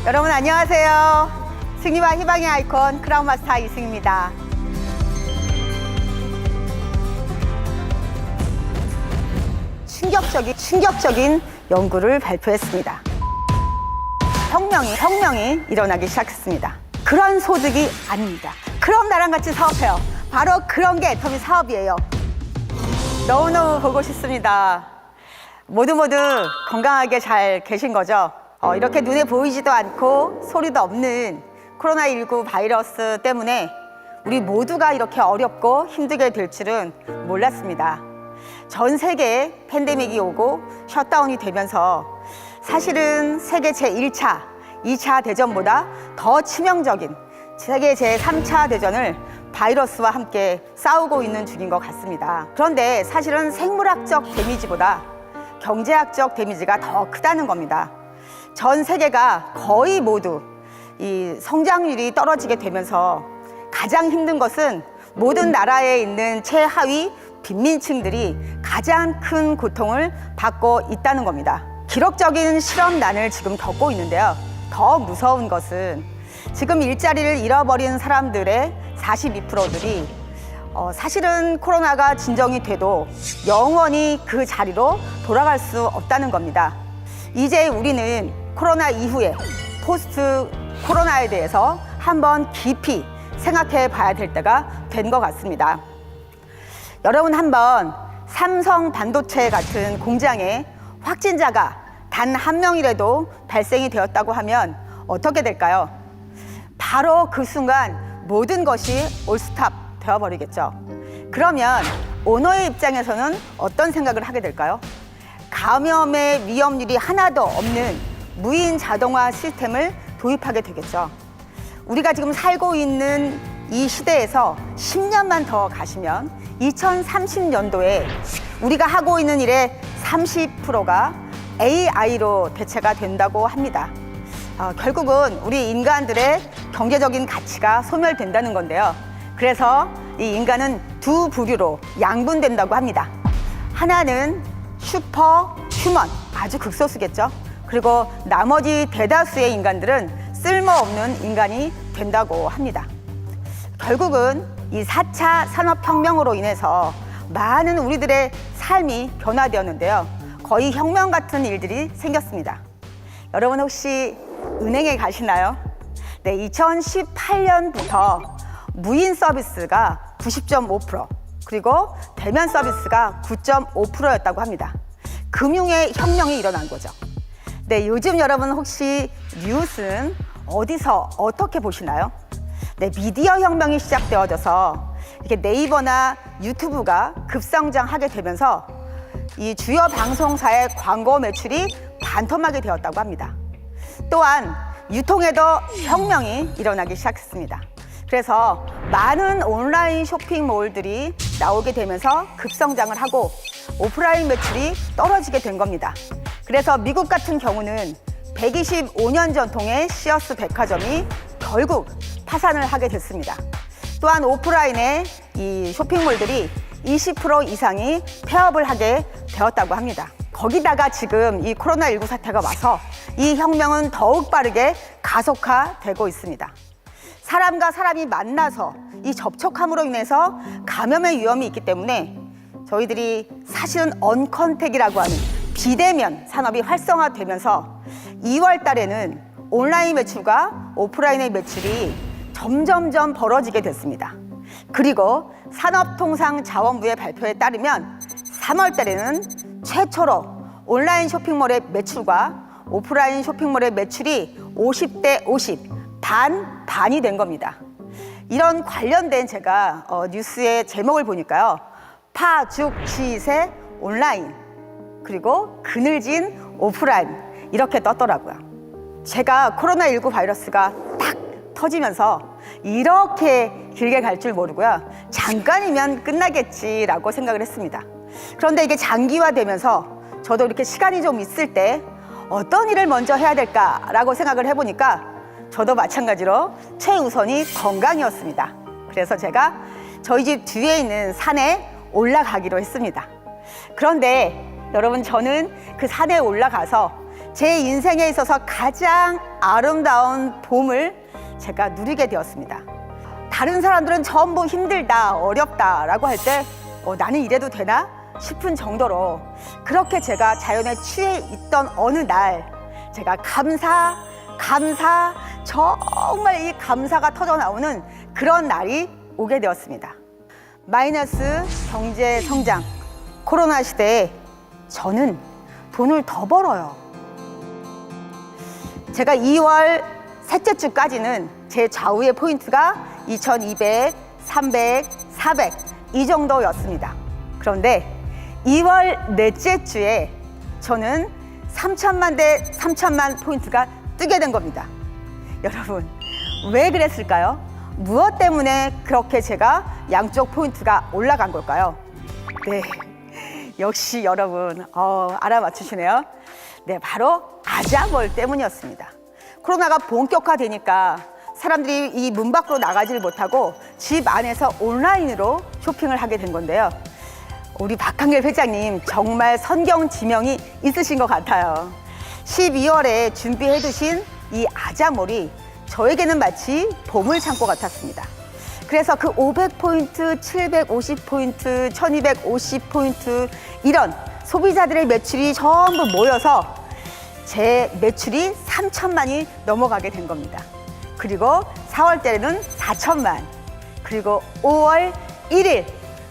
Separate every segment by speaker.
Speaker 1: 여러분 안녕하세요. 승리와 희망의 아이콘 크라운 마스터 이승입니다. 충격적인 연구를 발표했습니다. 혁명이 일어나기 시작했습니다. 그런 소득이 아닙니다. 그럼 나랑 같이 사업해요. 바로 그런 게 애터미 사업이에요. 너무너무 보고 싶습니다. 모두 건강하게 잘 계신 거죠? 이렇게 눈에 보이지도 않고 소리도 없는 코로나19 바이러스 때문에 우리 모두가 이렇게 어렵고 힘들게 될 줄은 몰랐습니다. 전 세계에 팬데믹이 오고 셧다운이 되면서 사실은 세계 제1차, 2차 대전보다 더 치명적인 세계 제3차 대전을 바이러스와 함께 싸우고 있는 중인 것 같습니다. 그런데 사실은 생물학적 데미지보다 경제학적 데미지가 더 크다는 겁니다. 전 세계가 거의 모두 이 성장률이 떨어지게 되면서 가장 힘든 것은 모든 나라에 있는 최하위 빈민층들이 가장 큰 고통을 받고 있다는 겁니다. 기록적인 실업난을 지금 겪고 있는데요. 더 무서운 것은 지금 일자리를 잃어버린 사람들의 42%들이 사실은 코로나가 진정이 돼도 영원히 그 자리로 돌아갈 수 없다는 겁니다. 이제 우리는 코로나 이후에 포스트 코로나에 대해서 한번 깊이 생각해 봐야 될 때가 된 것 같습니다. 여러분 한번 삼성 반도체 같은 공장에 확진자가 단 한 명이라도 발생이 되었다고 하면 어떻게 될까요? 바로 그 순간 모든 것이 올스탑 되어버리겠죠. 그러면 오너의 입장에서는 어떤 생각을 하게 될까요? 감염의 위험률이 하나도 없는 무인 자동화 시스템을 도입하게 되겠죠. 우리가 지금 살고 있는 이 시대에서 10년만 더 가시면 2030년도에 우리가 하고 있는 일의 30%가 AI로 대체가 된다고 합니다. 결국은 우리 인간들의 경제적인 가치가 소멸된다는 건데요. 그래서 이 인간은 두 부류로 양분된다고 합니다. 하나는 슈퍼 휴먼, 아주 극소수겠죠. 그리고 나머지 대다수의 인간들은 쓸모없는 인간이 된다고 합니다. 결국은 이 4차 산업혁명으로 인해서 많은 우리들의 삶이 변화되었는데요. 거의 혁명 같은 일들이 생겼습니다. 여러분 혹시 은행에 가시나요? 네, 2018년부터 무인 서비스가 90.5%, 그리고 대면 서비스가 9.5%였다고 합니다. 금융의 혁명이 일어난 거죠. 네, 요즘 여러분 혹시 뉴스는 어디서 어떻게 보시나요? 네, 미디어 혁명이 시작되어져서 이렇게 네이버나 유튜브가 급성장하게 되면서 이 주요 방송사의 광고 매출이 반토막이 되었다고 합니다. 또한 유통에도 혁명이 일어나기 시작했습니다. 그래서 많은 온라인 쇼핑몰들이 나오게 되면서 급성장을 하고 오프라인 매출이 떨어지게 된 겁니다. 그래서 미국 같은 경우는 125년 전통의 시어스 백화점이 결국 파산을 하게 됐습니다. 또한 오프라인의 이 쇼핑몰들이 20% 이상이 폐업을 하게 되었다고 합니다. 거기다가 지금 이 코로나19 사태가 와서 이 혁명은 더욱 빠르게 가속화되고 있습니다. 사람과 사람이 만나서 이 접촉함으로 인해서 감염의 위험이 있기 때문에 저희들이 사실은 언컨택이라고 하는 비대면 산업이 활성화되면서 2월 달에는 온라인 매출과 오프라인의 매출이 점점점 벌어지게 됐습니다. 그리고 산업통상자원부의 발표에 따르면 3월 달에는 최초로 온라인 쇼핑몰의 매출과 오프라인 쇼핑몰의 매출이 50대 50, 반이 된 겁니다. 이런 관련된 제가 뉴스의 제목을 보니까요. 파죽지세 온라인, 그리고 그늘진 오프라인 이렇게 떴더라고요. 제가 코로나19 바이러스가 딱 터지면서 이렇게 길게 갈 줄 모르고요. 잠깐이면 끝나겠지라고 생각을 했습니다. 그런데 이게 장기화되면서 저도 이렇게 시간이 좀 있을 때 어떤 일을 먼저 해야 될까라고 생각을 해보니까 저도 마찬가지로 최우선이 건강이었습니다. 그래서 제가 저희 집 뒤에 있는 산에 올라가기로 했습니다. 그런데 여러분, 저는 그 산에 올라가서 제 인생에 있어서 가장 아름다운 봄을 제가 누리게 되었습니다. 다른 사람들은 전부 힘들다, 어렵다 라고 할 때 나는 이래도 되나 싶은 정도로 그렇게 제가 자연에 취해 있던 어느 날 제가 정말 이 감사가 터져 나오는 그런 날이 오게 되었습니다. 마이너스 경제 성장, 코로나 시대에 저는 돈을 더 벌어요. 제가 2월 셋째 주까지는 제 좌우의 포인트가 2200, 300, 400 이 정도였습니다. 그런데 2월 넷째 주에 저는 3천만 대 3천만 포인트가 뜨게 된 겁니다. 여러분, 왜 그랬을까요? 무엇 때문에 그렇게 제가 양쪽 포인트가 올라간 걸까요? 네, 역시 여러분 알아맞히시네요. 네, 바로 아자몰 때문이었습니다. 코로나가 본격화되니까 사람들이 이 문 밖으로 나가지를 못하고 집 안에서 온라인으로 쇼핑을 하게 된 건데요. 우리 박한결 회장님 정말 선경지명이 있으신 것 같아요. 12월에 준비해 두신 이 아자몰이 저에게는 마치 보물창고 같았습니다. 그래서 그 500포인트, 750포인트, 1250포인트 이런 소비자들의 매출이 전부 모여서 제 매출이 3천만이 넘어가게 된 겁니다. 그리고 4월 달에는 4천만, 그리고 5월 1일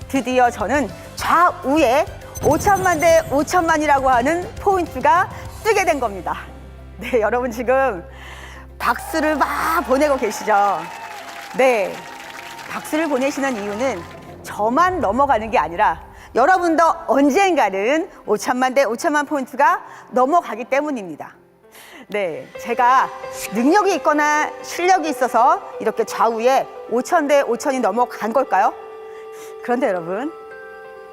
Speaker 1: 드디어 저는 좌우에 5천만 대 5천만이라고 하는 포인트가 뜨게 된 겁니다. 네, 여러분 지금 박수를 막 보내고 계시죠? 네, 박수를 보내시는 이유는 저만 넘어가는 게 아니라 여러분도 언젠가는 5천만 대 5천만 포인트가 넘어가기 때문입니다. 네, 제가 능력이 있거나 실력이 있어서 이렇게 좌우에 5천 대 5천이 넘어간 걸까요? 그런데 여러분,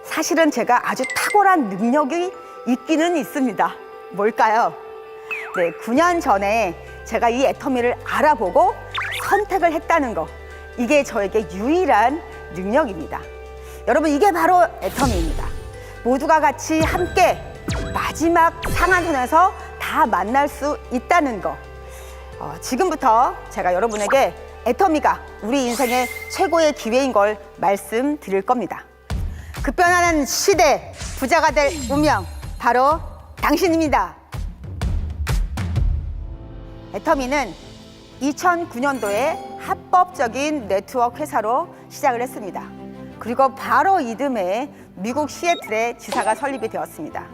Speaker 1: 사실은 제가 아주 탁월한 능력이 있기는 있습니다. 뭘까요? 네, 9년 전에 제가 이 애터미를 알아보고 선택을 했다는 거, 이게 저에게 유일한 능력입니다. 여러분, 이게 바로 애터미입니다. 모두가 같이 함께 마지막 상한선에서 다 만날 수 있다는 거. 지금부터 제가 여러분에게 애터미가 우리 인생의 최고의 기회인 걸 말씀드릴 겁니다. 급변하는 시대 부자가 될 운명, 바로 당신입니다. 애터미는 2009년도에 합법적인 네트워크 회사로 시작을 했습니다. 그리고 바로 이듬해 미국 시애틀에 지사가 설립이 되었습니다.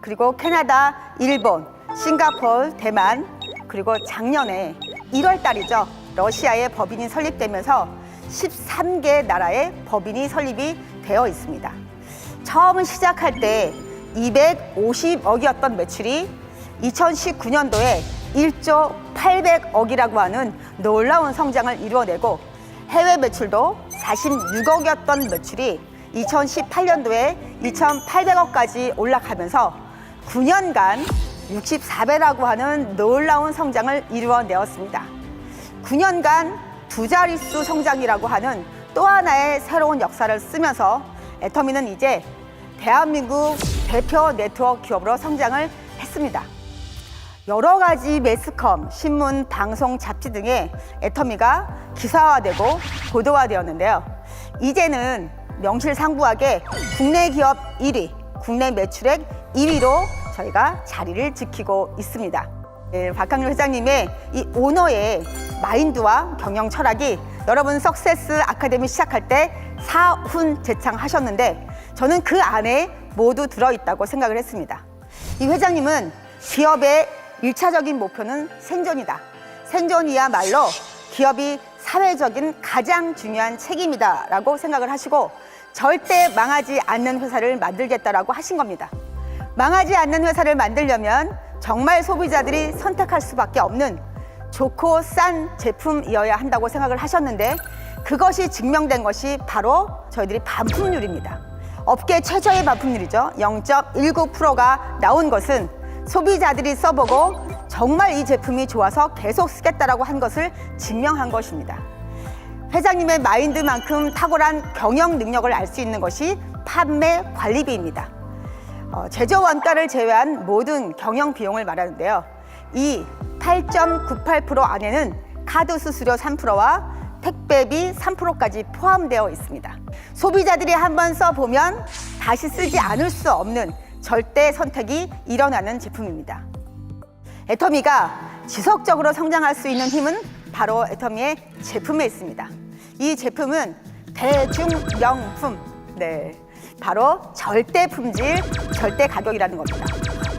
Speaker 1: 그리고 캐나다, 일본, 싱가포르, 대만, 그리고 작년에 1월 달이죠. 러시아에 법인이 설립되면서 13개 나라의 법인이 설립이 되어 있습니다. 처음 시작할 때 250억이었던 매출이 2019년도에 1조 800억이라고 하는 놀라운 성장을 이루어내고, 해외 매출도 46억이었던 매출이 2018년도에 2,800억까지 올라가면서 9년간 64배라고 하는 놀라운 성장을 이루어내었습니다. 9년간 두 자릿수 성장이라고 하는 또 하나의 새로운 역사를 쓰면서 애터미는 이제 대한민국 대표 네트워크 기업으로 성장을 했습니다. 여러 가지 매스컴, 신문, 방송, 잡지 등에 애터미가 기사화되고 보도화되었는데요. 이제는 명실상부하게 국내 기업 1위, 국내 매출액 2위로 저희가 자리를 지키고 있습니다. 네, 박한결 회장님의 이 오너의 마인드와 경영 철학이 여러분 석세스 아카데미 시작할 때 사훈제창하셨는데 저는 그 안에 모두 들어있다고 생각을 했습니다. 이 회장님은 기업의 1차적인 목표는 생존이다. 생존이야말로 기업이 사회적인 가장 중요한 책임이다 라고 생각을 하시고 절대 망하지 않는 회사를 만들겠다라고 하신 겁니다. 망하지 않는 회사를 만들려면 정말 소비자들이 선택할 수밖에 없는 좋고 싼 제품이어야 한다고 생각을 하셨는데, 그것이 증명된 것이 바로 저희들이 반품률입니다. 업계 최저의 반품률이죠. 0.19%가 나온 것은 소비자들이 써보고 정말 이 제품이 좋아서 계속 쓰겠다라고 한 것을 증명한 것입니다. 회장님의 마인드만큼 탁월한 경영 능력을 알 수 있는 것이 판매 관리비입니다. 제조 원가를 제외한 모든 경영 비용을 말하는데요. 이 8.98% 안에는 카드 수수료 3%와 택배비 3%까지 포함되어 있습니다. 소비자들이 한번 써보면 다시 쓰지 않을 수 없는 절대 선택이 일어나는 제품입니다. 애터미가 지속적으로 성장할 수 있는 힘은 바로 애터미의 제품에 있습니다. 이 제품은 대중명품, 바로 절대 품질, 절대 가격이라는 겁니다.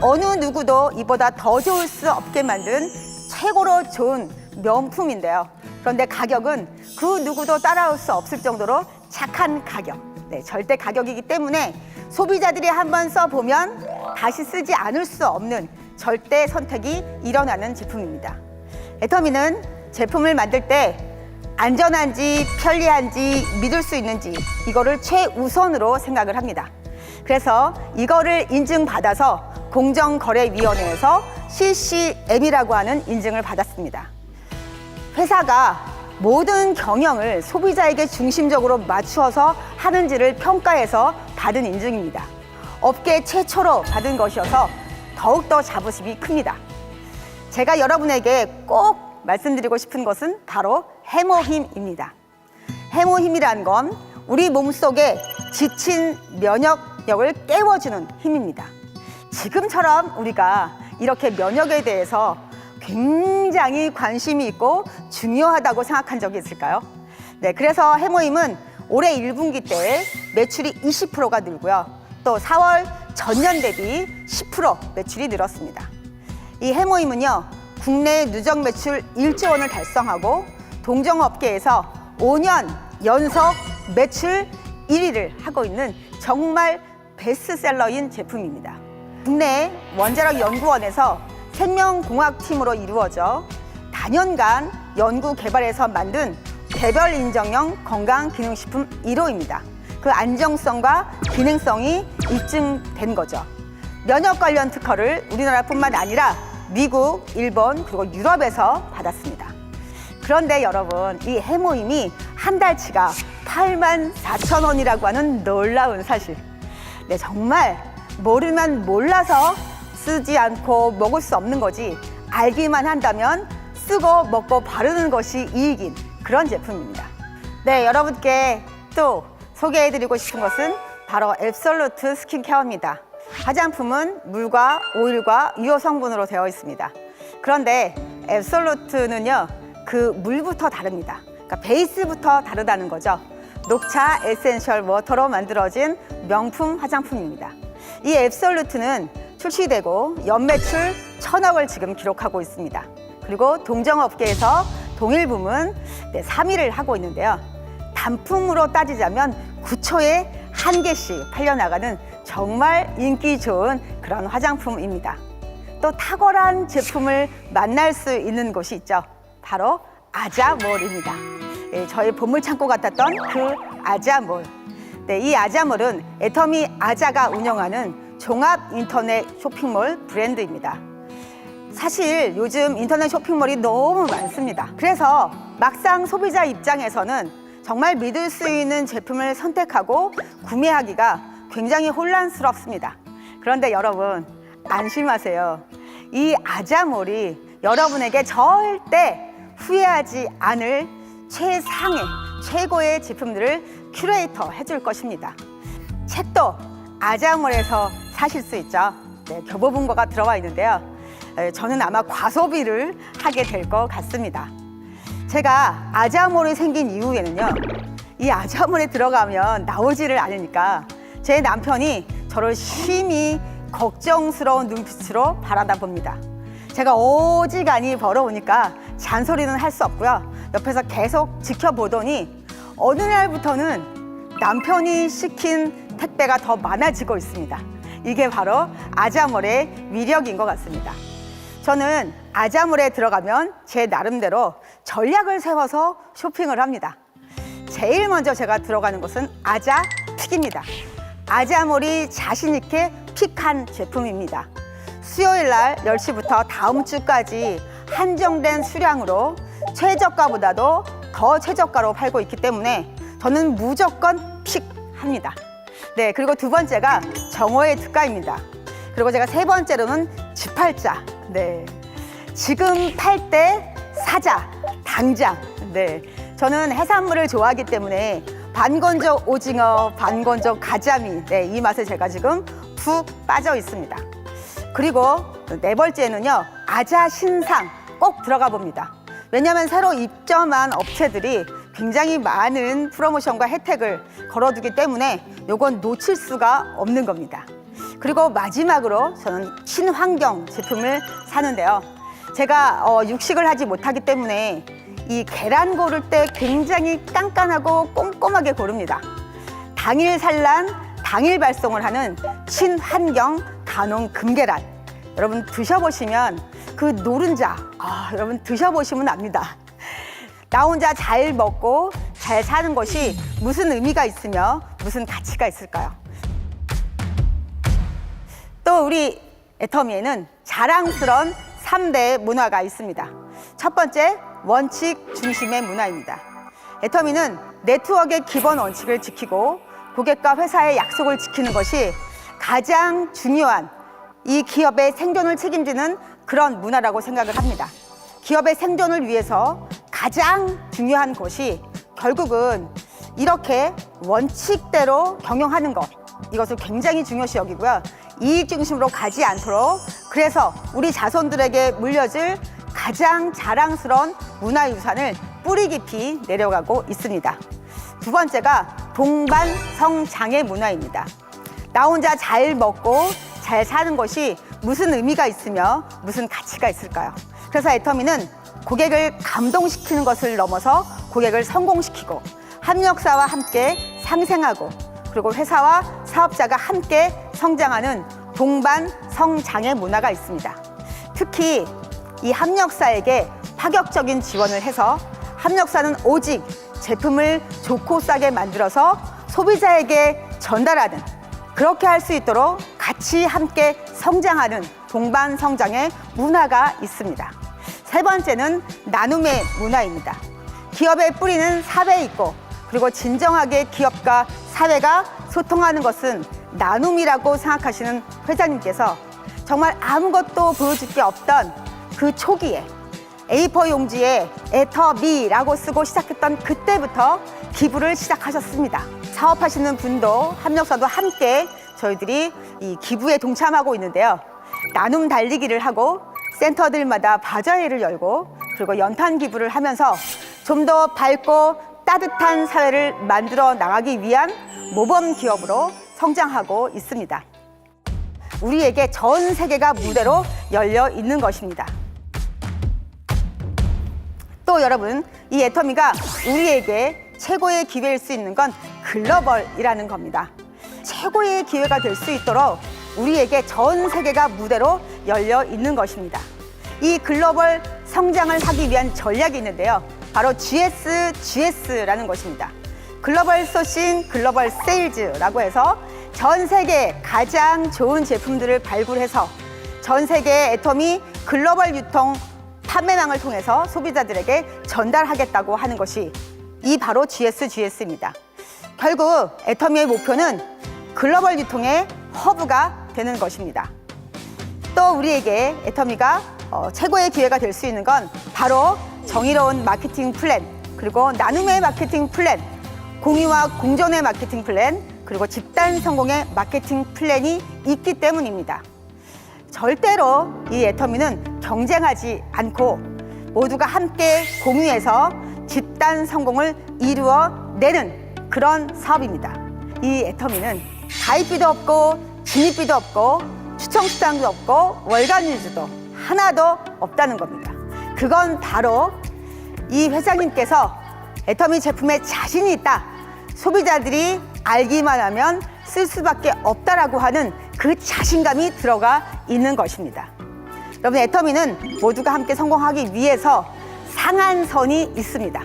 Speaker 1: 어느 누구도 이보다 더 좋을 수 없게 만든 최고로 좋은 명품인데요. 그런데 가격은 그 누구도 따라올 수 없을 정도로 착한 가격, 절대 가격이기 때문에 소비자들이 한번 써보면 다시 쓰지 않을 수 없는 절대 선택이 일어나는 제품입니다. 애터미는 제품을 만들 때 안전한지 편리한지 믿을 수 있는지 이거를 최우선으로 생각을 합니다. 그래서 이거를 인증받아서 공정거래위원회에서 CCM이라고 하는 인증을 받았습니다. 회사가 모든 경영을 소비자에게 중심적으로 맞추어서 하는지를 평가해서 받은 인증입니다. 업계 최초로 받은 것이어서 더욱더 자부심이 큽니다. 제가 여러분에게 꼭 말씀드리고 싶은 것은 바로 해모힘입니다. 해모힘이란 건 우리 몸속에 지친 면역력을 깨워주는 힘입니다. 지금처럼 우리가 이렇게 면역에 대해서 굉장히 관심이 있고 중요하다고 생각한 적이 있을까요? 그래서 해모힘은 올해 1분기 때 매출이 20%가 늘고요. 또 4월 전년 대비 10% 매출이 늘었습니다. 이 해모힘은요, 국내 누적 매출 1조 원을 달성하고 동종업계에서 5년 연속 매출 1위를 하고 있는 정말 베스트셀러인 제품입니다. 국내 원자력 연구원에서 생명공학팀으로 이루어져 단연간 연구 개발해서 만든 개별 인정형 건강기능식품 1호입니다. 그 안정성과 기능성이 입증된 거죠. 면역 관련 특허를 우리나라뿐만 아니라 미국, 일본, 그리고 유럽에서 받았습니다. 그런데 여러분, 이 해모힘이 한 달치가 84,000원이라고 하는 놀라운 사실. 정말 모르면 몰라서 쓰지 않고 먹을 수 없는 거지, 알기만 한다면 쓰고 먹고 바르는 것이 이익인 그런 제품입니다. 여러분께 또 소개해드리고 싶은 것은 바로 앱솔루트 스킨케어입니다. 화장품은 물과 오일과 유효 성분으로 되어 있습니다. 그런데 앱솔루트는요, 그 물부터 다릅니다. 그러니까 베이스부터 다르다는 거죠. 녹차 에센셜 워터로 만들어진 명품 화장품입니다. 이 앱솔루트는 출시되고 연매출 1,000억을 지금 기록하고 있습니다. 그리고 동종업계에서 동일 부문 3위를 하고 있는데요. 단품으로 따지자면 9초에 1개씩 팔려나가는 정말 인기 좋은 그런 화장품입니다. 또 탁월한 제품을 만날 수 있는 곳이 있죠. 바로 아자몰입니다. 저희 보물창고 같았던 그 아자몰. 이 아자몰은 애터미 아자가 운영하는 종합 인터넷 쇼핑몰 브랜드입니다. 사실 요즘 인터넷 쇼핑몰이 너무 많습니다. 그래서 막상 소비자 입장에서는 정말 믿을 수 있는 제품을 선택하고 구매하기가 굉장히 혼란스럽습니다. 그런데 여러분, 안심하세요. 이 아자몰이 여러분에게 절대 후회하지 않을 최상의, 최고의 제품들을 큐레이터 해줄 것입니다. 책도 아자몰에서 사실 수 있죠. 교보문고가 들어와 있는데요. 저는 아마 과소비를 하게 될 것 같습니다. 제가 아자몰이 생긴 이후에는요, 이 아자몰에 들어가면 나오지를 않으니까 제 남편이 저를 심히 걱정스러운 눈빛으로 바라다 봅니다. 제가 어지간히 벌어오니까 잔소리는 할 수 없고요. 옆에서 계속 지켜보더니 어느 날부터는 남편이 시킨 택배가 더 많아지고 있습니다. 이게 바로 아자몰의 위력인 것 같습니다. 저는 아자몰에 들어가면 제 나름대로 전략을 세워서 쇼핑을 합니다. 제일 먼저 제가 들어가는 곳은 아자특입니다. 아자몰이 자신 있게 픽한 제품입니다. 수요일 날 10시부터 다음 주까지 한정된 수량으로 최저가보다도 더 최저가로 팔고 있기 때문에 저는 무조건 픽합니다. 네, 그리고 두 번째가 정오의 특가입니다. 그리고 제가 세 번째로는 지팔자. 네, 지금 팔 때 사자, 당장. 네, 저는 해산물을 좋아하기 때문에 반건조 오징어, 반건조 가자미. 네, 이 맛에 제가 지금 푹 빠져 있습니다. 그리고 네 번째는요, 아자 신상 꼭 들어가 봅니다. 왜냐하면 새로 입점한 업체들이 굉장히 많은 프로모션과 혜택을 걸어두기 때문에 요건 놓칠 수가 없는 겁니다. 그리고 마지막으로 저는 친환경 제품을 사는데요. 제가 육식을 하지 못하기 때문에 이 계란 고를 때 굉장히 깐깐하고 꼼꼼하게 고릅니다. 당일 산란, 당일 발송을 하는 친환경 단원 금계란. 여러분 드셔보시면 그 노른자, 여러분 드셔보시면 압니다. 나 혼자 잘 먹고 잘 사는 것이 무슨 의미가 있으며 무슨 가치가 있을까요? 또 우리 애터미에는 자랑스러운 3대 문화가 있습니다. 첫 번째, 원칙 중심의 문화입니다. 애터미는 네트워크의 기본 원칙을 지키고 고객과 회사의 약속을 지키는 것이 가장 중요한 이 기업의 생존을 책임지는 그런 문화라고 생각을 합니다. 기업의 생존을 위해서 가장 중요한 것이 결국은 이렇게 원칙대로 경영하는 것, 이것을 굉장히 중요시 여기고요. 이익 중심으로 가지 않도록, 그래서 우리 자손들에게 물려줄 가장 자랑스러운 문화유산을 뿌리 깊이 내려가고 있습니다. 두 번째가 동반성장의 문화입니다. 나 혼자 잘 먹고 잘 사는 것이 무슨 의미가 있으며 무슨 가치가 있을까요? 그래서 애터미는 고객을 감동시키는 것을 넘어서 고객을 성공시키고 협력사와 함께 상생하고 그리고 회사와 사업자가 함께 성장하는 동반성장의 문화가 있습니다. 특히 이 협력사에게 파격적인 지원을 해서 협력사는 오직 제품을 좋고 싸게 만들어서 소비자에게 전달하는, 그렇게 할 수 있도록 같이 함께 성장하는 동반성장의 문화가 있습니다. 세 번째는 나눔의 문화입니다. 기업의 뿌리는 사회에 있고 그리고 진정하게 기업과 사회가 소통하는 것은 나눔이라고 생각하시는 회장님께서 정말 아무것도 보여줄 게 없던 그 초기에 A4 용지에 애터미라고 쓰고 시작했던 그때부터 기부를 시작하셨습니다. 사업하시는 분도 협력사도 함께 저희들이 이 기부에 동참하고 있는데요. 나눔 달리기를 하고 센터들마다 바자회를 열고 그리고 연탄 기부를 하면서 좀 더 밝고 따뜻한 사회를 만들어 나가기 위한 모범 기업으로 성장하고 있습니다. 우리에게 전 세계가 무대로 열려 있는 것입니다. 또 여러분, 이 애터미가 우리에게 최고의 기회일 수 있는 건 글로벌이라는 겁니다. 최고의 기회가 될 수 있도록 우리에게 전 세계가 무대로 열려 있는 것입니다. 이 글로벌 성장을 하기 위한 전략이 있는데요. 바로 GS라는 것입니다. 글로벌 소싱, 글로벌 세일즈라고 해서 전 세계 가장 좋은 제품들을 발굴해서 전 세계 애터미 글로벌 유통 판매망을 통해서 소비자들에게 전달하겠다고 하는 것이 이 바로 GS입니다. 결국 애터미의 목표는 글로벌 유통의 허브가 되는 것입니다. 또 우리에게 애터미가 최고의 기회가 될 수 있는 건 바로 정의로운 마케팅 플랜, 그리고 나눔의 마케팅 플랜, 공유와 공존의 마케팅 플랜, 그리고 집단 성공의 마케팅 플랜이 있기 때문입니다. 절대로 이 애터미는 경쟁하지 않고 모두가 함께 공유해서 집단 성공을 이루어내는 그런 사업입니다. 이 애터미는 가입비도 없고 진입비도 없고 추천수당도 없고 월간 유주도 하나도 없다는 겁니다. 그건 바로 이 회장님께서 애터미 제품에 자신이 있다, 소비자들이 알기만 하면 쓸 수밖에 없다라고 하는 그 자신감이 들어가 있는 것입니다. 여러분, 애터미는 모두가 함께 성공하기 위해서 상한선이 있습니다.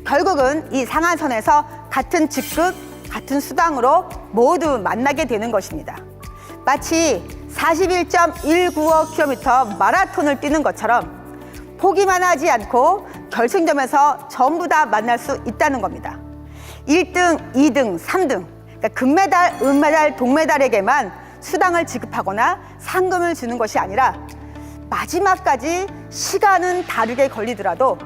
Speaker 1: 결국은 이 상한선에서 같은 직급, 같은 수당으로 모두 만나게 되는 것입니다. 마치 41.195 km 마라톤을 뛰는 것처럼 포기만 하지 않고 결승점에서 전부 다 만날 수 있다는 겁니다. 1등, 2등, 3등 그러니까 금메달, 은메달, 동메달에게만 수당을 지급하거나 상금을 주는 것이 아니라 마지막까지 시간은 다르게 걸리더라도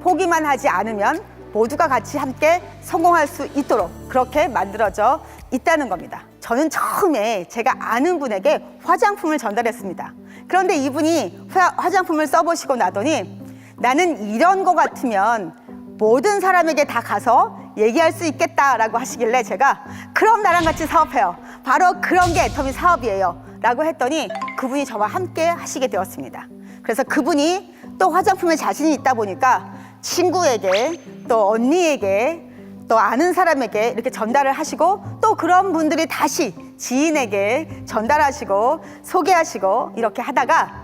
Speaker 1: 포기만 하지 않으면 모두가 같이 함께 성공할 수 있도록 그렇게 만들어져 있다는 겁니다. 저는 처음에 제가 아는 분에게 화장품을 전달했습니다. 그런데 이분이 화장품을 써보시고 나더니 나는 이런 거 같으면 모든 사람에게 다 가서 얘기할 수 있겠다라고 하시길래 제가 그럼 나랑 같이 사업해요. 바로 그런 게 애터미 사업이에요. 라고 했더니 그분이 저와 함께 하시게 되었습니다. 그래서 그분이 또 화장품에 자신이 있다 보니까 친구에게 또 언니에게 또 아는 사람에게 이렇게 전달을 하시고 또 그런 분들이 다시 지인에게 전달하시고 소개하시고 이렇게 하다가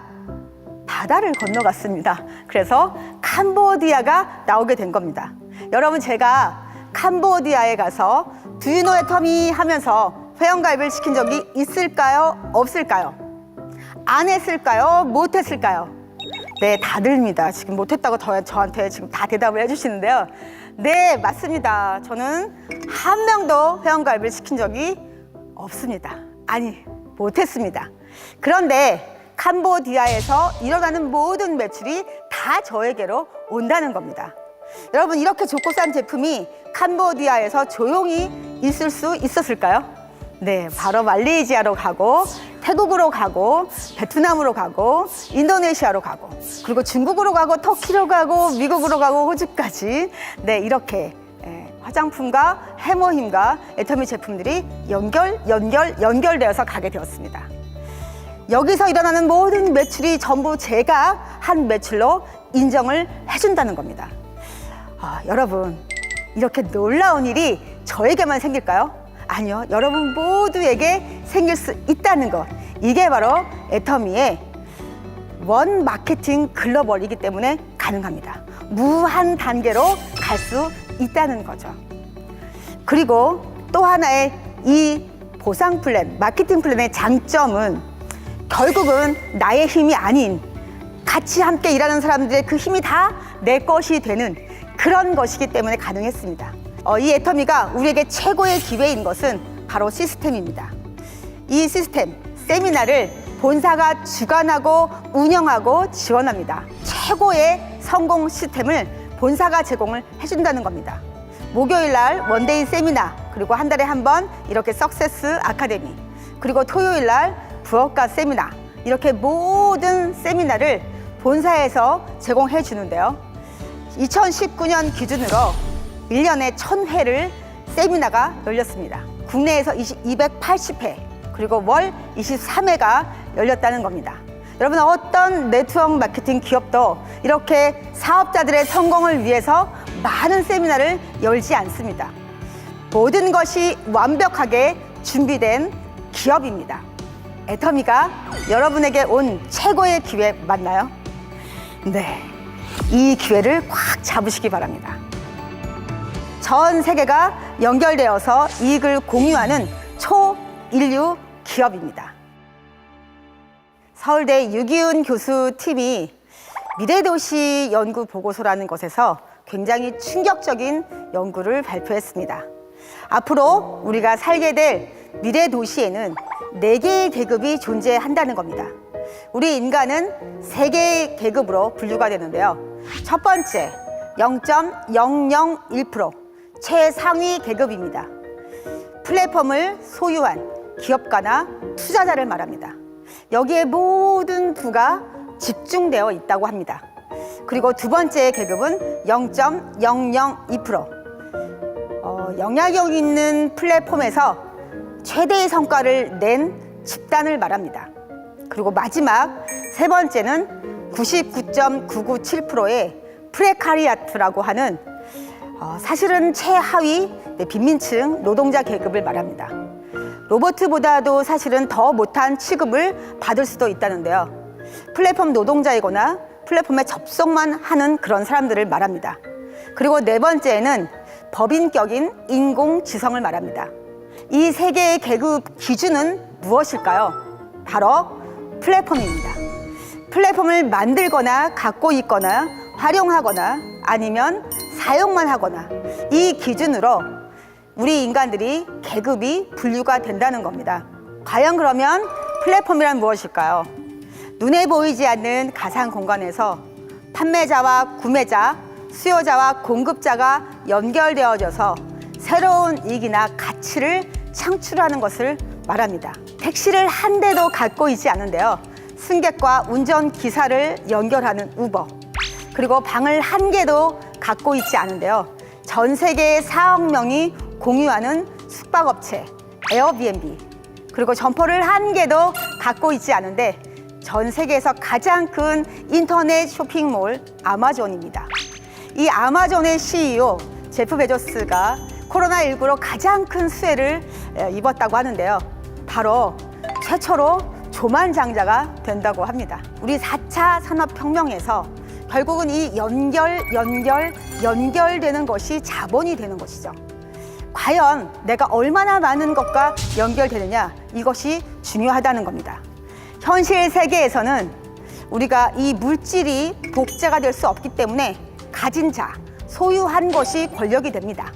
Speaker 1: 바다를 건너갔습니다. 그래서 캄보디아가 나오게 된 겁니다. 여러분, 제가 캄보디아에 가서 Do you know 애터미 하면서 회원가입을 시킨 적이 있을까요? 없을까요? 안 했을까요? 못 했을까요? 네, 다들입니다. 지금 못했다고 저한테 지금 다 대답을 해주시는데요. 네, 맞습니다. 저는 한 명도 회원가입을 시킨 적이 없습니다. 아니, 못했습니다. 그런데 캄보디아에서 일어나는 모든 매출이 다 저에게로 온다는 겁니다. 여러분, 이렇게 좋고 싼 제품이 캄보디아에서 조용히 있을 수 있었을까요? 네, 바로 말레이시아로 가고 태국으로 가고 베트남으로 가고 인도네시아로 가고 그리고 중국으로 가고 터키로 가고 미국으로 가고 호주까지 네, 이렇게 화장품과 해머힘과 애터미 제품들이 연결되어서 가게 되었습니다. 여기서 일어나는 모든 매출이 전부 제가 한 매출로 인정을 해준다는 겁니다. 여러분, 이렇게 놀라운 일이 저에게만 생길까요? 아니요, 여러분 모두에게 생길 수 있다는 것, 이게 바로 애터미의 원 마케팅 글로벌이기 때문에 가능합니다. 무한 단계로 갈 수 있다는 거죠. 그리고 또 하나의 이 보상 플랜, 마케팅 플랜의 장점은 결국은 나의 힘이 아닌 같이 함께 일하는 사람들의 그 힘이 다 내 것이 되는 그런 것이기 때문에 가능했습니다. 이 애터미가 우리에게 최고의 기회인 것은 바로 시스템입니다. 이 시스템, 세미나를 본사가 주관하고 운영하고 지원합니다. 최고의 성공 시스템을 본사가 제공을 해준다는 겁니다. 목요일 날 원데이 세미나, 그리고 한 달에 한 번 이렇게 석세스 아카데미, 그리고 토요일 날 부업가 세미나, 이렇게 모든 세미나를 본사에서 제공해 주는데요. 2019년 기준으로 1년에 1000회를 세미나가 열렸습니다. 국내에서 280회, 그리고 월 23회가 열렸다는 겁니다. 여러분, 어떤 네트워크 마케팅 기업도 이렇게 사업자들의 성공을 위해서 많은 세미나를 열지 않습니다. 모든 것이 완벽하게 준비된 기업입니다. 애터미가 여러분에게 온 최고의 기회 맞나요? 네, 이 기회를 꽉 잡으시기 바랍니다. 전 세계가 연결되어서 이익을 공유하는 초인류 기업입니다. 서울대 유기훈 교수 팀이 미래도시 연구 보고서라는 것에서 굉장히 충격적인 연구를 발표했습니다. 앞으로 우리가 살게 될 미래도시에는 4개의 계급이 존재한다는 겁니다. 우리 인간은 3개의 계급으로 분류가 되는데요. 첫 번째, 0.001% 최상위 계급입니다. 플랫폼을 소유한 기업가나 투자자를 말합니다. 여기에 모든 부가 집중되어 있다고 합니다. 그리고 두 번째 계급은 0.002%. 영향력 있는 플랫폼에서 최대의 성과를 낸 집단을 말합니다. 그리고 마지막 세 번째는 99.997%의 프레카리아트라고 하는 사실은 최하위 빈민층 노동자 계급을 말합니다. 로봇보다도 사실은 더 못한 취급을 받을 수도 있다는데요. 플랫폼 노동자이거나 플랫폼에 접속만 하는 그런 사람들을 말합니다. 그리고 네 번째는 법인격인 인공지성을 말합니다. 이 세 개의 계급 기준은 무엇일까요? 바로 플랫폼입니다. 플랫폼을 만들거나 갖고 있거나 활용하거나 아니면 사용만 하거나 이 기준으로 우리 인간들이 계급이 분류가 된다는 겁니다. 과연 그러면 플랫폼이란 무엇일까요? 눈에 보이지 않는 가상 공간에서 판매자와 구매자, 수요자와 공급자가 연결되어져서 새로운 이익이나 가치를 창출하는 것을 말합니다. 택시를 한 대도 갖고 있지 않은데요. 승객과 운전기사를 연결하는 우버, 그리고 방을 한 개도 갖고 있지 않은데요. 전 세계의 4억 명이 공유하는 숙박업체 에어비앤비, 그리고 점포를 한 개도 갖고 있지 않은데 전 세계에서 가장 큰 인터넷 쇼핑몰 아마존입니다. 이 아마존의 CEO 제프 베조스가 코로나19로 가장 큰 수혜를 입었다고 하는데요. 바로 최초로 조만장자가 된다고 합니다. 우리 4차 산업혁명에서 결국은 이 연결되는 것이 자본이 되는 것이죠. 과연 내가 얼마나 많은 것과 연결되느냐, 이것이 중요하다는 겁니다. 현실 세계에서는 우리가 이 물질이 복제가 될 수 없기 때문에 가진 자, 소유한 것이 권력이 됩니다.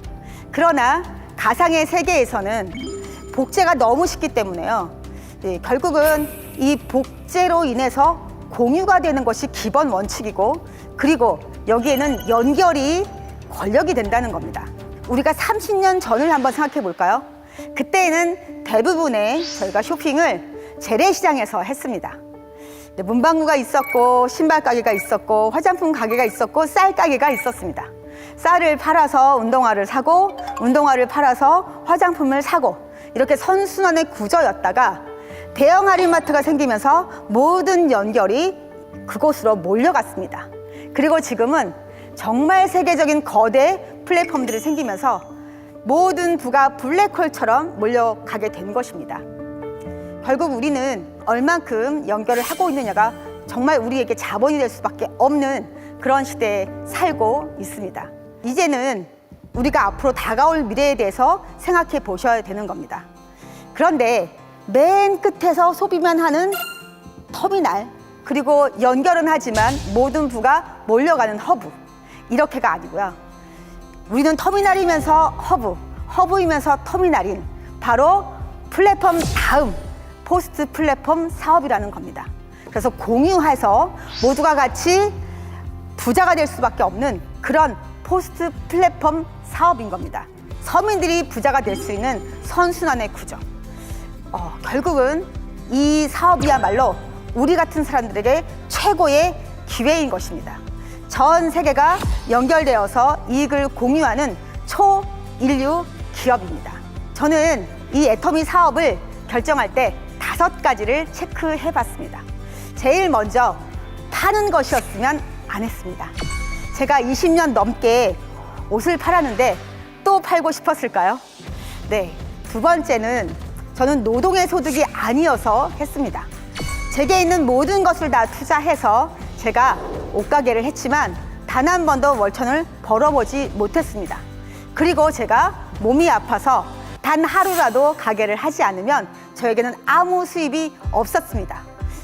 Speaker 1: 그러나 가상의 세계에서는 복제가 너무 쉽기 때문에요. 결국은 이 복제로 인해서 공유가 되는 것이 기본 원칙이고, 그리고 여기에는 연결이 권력이 된다는 겁니다. 우리가 30년 전을 한번 생각해 볼까요? 그때는 대부분의 저희가 쇼핑을 재래시장에서 했습니다. 문방구가 있었고, 신발 가게가 있었고, 화장품 가게가 있었고, 쌀 가게가 있었습니다. 쌀을 팔아서 운동화를 사고, 운동화를 팔아서 화장품을 사고, 이렇게 선순환의 구조였다가 대형 할인마트가 생기면서 모든 연결이 그곳으로 몰려갔습니다. 그리고 지금은 정말 세계적인 거대 플랫폼들이 생기면서 모든 부가 블랙홀처럼 몰려가게 된 것입니다. 결국 우리는 얼만큼 연결을 하고 있느냐가 정말 우리에게 자본이 될 수밖에 없는 그런 시대에 살고 있습니다. 이제는 우리가 앞으로 다가올 미래에 대해서 생각해 보셔야 되는 겁니다. 그런데 맨 끝에서 소비만 하는 터미널, 그리고 연결은 하지만 모든 부가 몰려가는 허브, 이렇게가 아니고요. 우리는 터미널이면서 허브, 허브이면서 터미널인 바로 플랫폼 다음 포스트 플랫폼 사업이라는 겁니다. 그래서 공유해서 모두가 같이 부자가 될 수밖에 없는 그런 포스트 플랫폼 사업인 겁니다. 서민들이 부자가 될 수 있는 선순환의 구조. 결국은 이 사업이야말로 우리 같은 사람들에게 최고의 기회인 것입니다. 전 세계가 연결되어서 이익을 공유하는 초인류 기업입니다. 저는 이 애터미 사업을 결정할 때 5가지를 체크해 봤습니다. 제일 먼저 파는 것이었으면 안 했습니다. 제가 20년 넘게 옷을 팔았는데 또 팔고 싶었을까요? 네. 두 번째는 저는 노동의 소득이 아니어서 했습니다. 제게 있는 모든 것을 다 투자해서 제가 옷가게를 했지만 단 한 번도 월천을 벌어보지 못했습니다. 그리고 제가 몸이 아파서 단 하루라도 가게를 하지 않으면 저에게는 아무 수입이 없었습니다.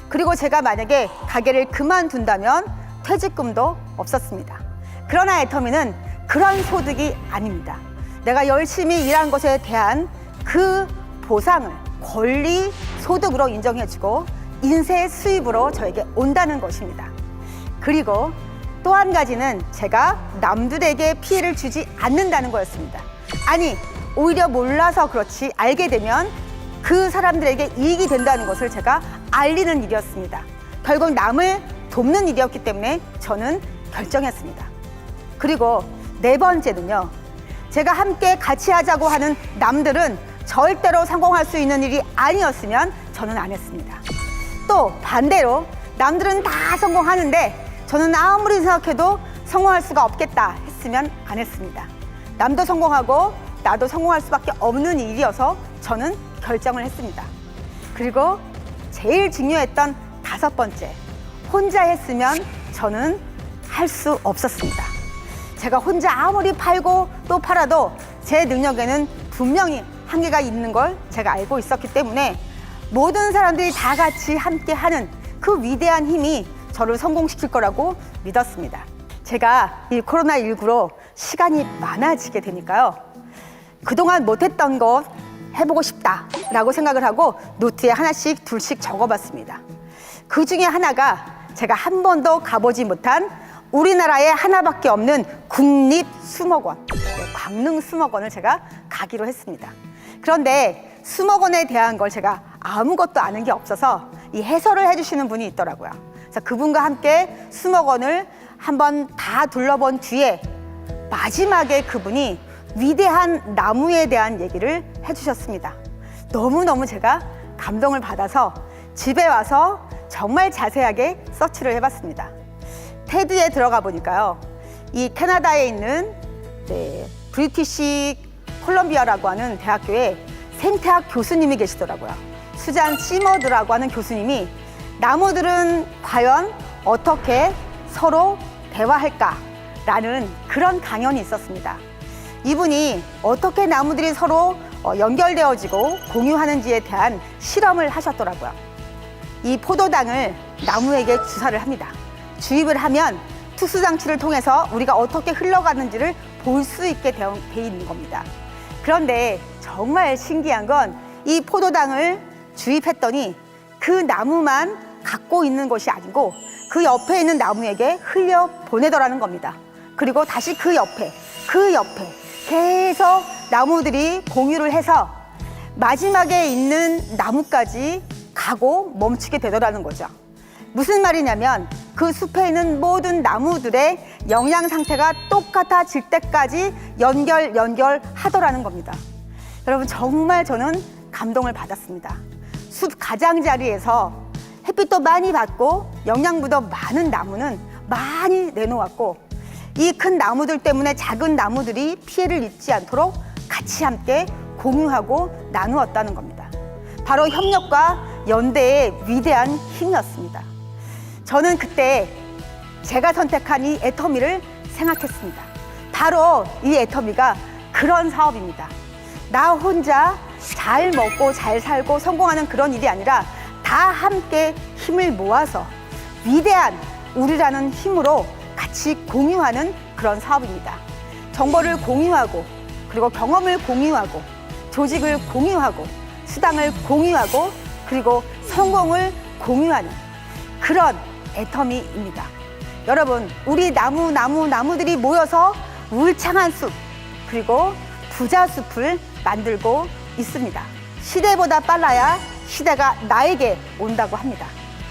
Speaker 1: 그리고 제가 만약에 가게를 그만둔다면 퇴직금도 없었습니다. 그러나 애터미는 그런 소득이 아닙니다. 내가 열심히 일한 것에 대한 그 보상을 권리 소득으로 인정해주고 인쇄 수입으로 저에게 온다는 것입니다. 그리고 또 한 가지는 제가 남들에게 피해를 주지 않는다는 거였습니다. 아니, 오히려 몰라서 그렇지 알게 되면 그 사람들에게 이익이 된다는 것을 제가 알리는 일이었습니다. 결국 남을 돕는 일이었기 때문에 저는 결정했습니다. 그리고 네 번째는요, 제가 함께 같이 하자고 하는 남들은 절대로 성공할 수 있는 일이 아니었으면 저는 안 했습니다. 또 반대로 남들은 다 성공하는데 저는 아무리 생각해도 성공할 수가 없겠다 했으면 안 했습니다. 남도 성공하고 나도 성공할 수밖에 없는 일이어서 저는 결정을 했습니다. 그리고 제일 중요했던 5번째, 혼자 했으면 저는 할 수 없었습니다. 제가 혼자 아무리 팔고 또 팔아도 제 능력에는 분명히 한계가 있는 걸 제가 알고 있었기 때문에 모든 사람들이 다 같이 함께 하는 그 위대한 힘이 저를 성공시킬 거라고 믿었습니다. 제가 이 코로나19로 시간이 많아지게 되니까요. 그동안 못했던 것 해보고 싶다라고 생각을 하고 노트에 하나씩 둘씩 적어봤습니다. 그 중에 하나가 제가 한 번도 가보지 못한 우리나라에 하나밖에 없는 국립수목원, 광릉수목원을 제가 가기로 했습니다. 그런데 수목원에 대한 걸 제가 아무것도 아는 게 없어서 이 해설을 해주시는 분이 있더라고요. 그래서 그분과 함께 수목원을 한번 다 둘러본 뒤에 마지막에 그분이 위대한 나무에 대한 얘기를 해주셨습니다. 너무너무 제가 감동을 받아서 집에 와서 정말 자세하게 서치를 해봤습니다. 테드에 들어가 보니까요, 이 캐나다에 있는 브리티시 콜럼비아라고 하는 대학교에 생태학 교수님이 계시더라고요. 수잔 시머드라고 하는 교수님이 나무들은 과연 어떻게 서로 대화할까라는 그런 강연이 있었습니다. 이분이 어떻게 나무들이 서로 연결되어지고 공유하는지에 대한 실험을 하셨더라고요. 이 포도당을 나무에게 주사를 합니다. 주입을 하면 특수장치를 통해서 우리가 어떻게 흘러가는지를 볼 수 있게 돼 있는 겁니다. 그런데 정말 신기한 건 이 포도당을 주입했더니 그 나무만 갖고 있는 것이 아니고 그 옆에 있는 나무에게 흘려 보내더라는 겁니다. 그리고 다시 그 옆에 계속 나무들이 공유를 해서 마지막에 있는 나무까지 가고 멈추게 되더라는 거죠. 무슨 말이냐면 그 숲에 있는 모든 나무들의 영양 상태가 똑같아질 때까지 연결하더라는 겁니다. 여러분, 정말 저는 감동을 받았습니다. 숲 가장자리에서 햇빛도 많이 받고 영양분도 많은 나무는 많이 내놓았고, 이 큰 나무들 때문에 작은 나무들이 피해를 입지 않도록 같이 함께 공유하고 나누었다는 겁니다. 바로 협력과 연대의 위대한 힘이었습니다. 저는 그때 제가 선택한 이 애터미를 생각했습니다. 바로 이 애터미가 그런 사업입니다. 나 혼자 잘 먹고 잘 살고 성공하는 그런 일이 아니라 다 함께 힘을 모아서 위대한 우리라는 힘으로 같이 공유하는 그런 사업입니다. 정보를 공유하고, 그리고 경험을 공유하고, 조직을 공유하고, 수당을 공유하고, 그리고 성공을 공유하는 그런 애터미입니다. 여러분, 우리 나무들이 모여서 울창한 숲, 그리고 부자 숲을 만들고 있습니다. 시대보다 빨라야 시대가 나에게 온다고 합니다.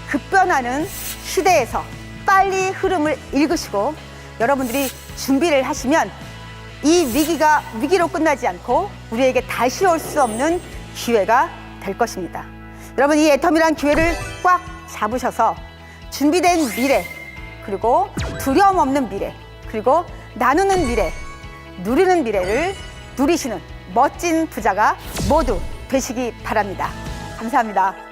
Speaker 1: 급변하는 시대에서 빨리 흐름을 읽으시고 여러분들이 준비를 하시면 이 위기가 위기로 끝나지 않고 우리에게 다시 올 수 없는 기회가 될 것입니다. 여러분, 이 애터미란 기회를 꽉 잡으셔서 준비된 미래, 그리고 두려움 없는 미래, 그리고 나누는 미래, 누리는 미래를 누리시는 멋진 부자가 모두 되시기 바랍니다. 감사합니다.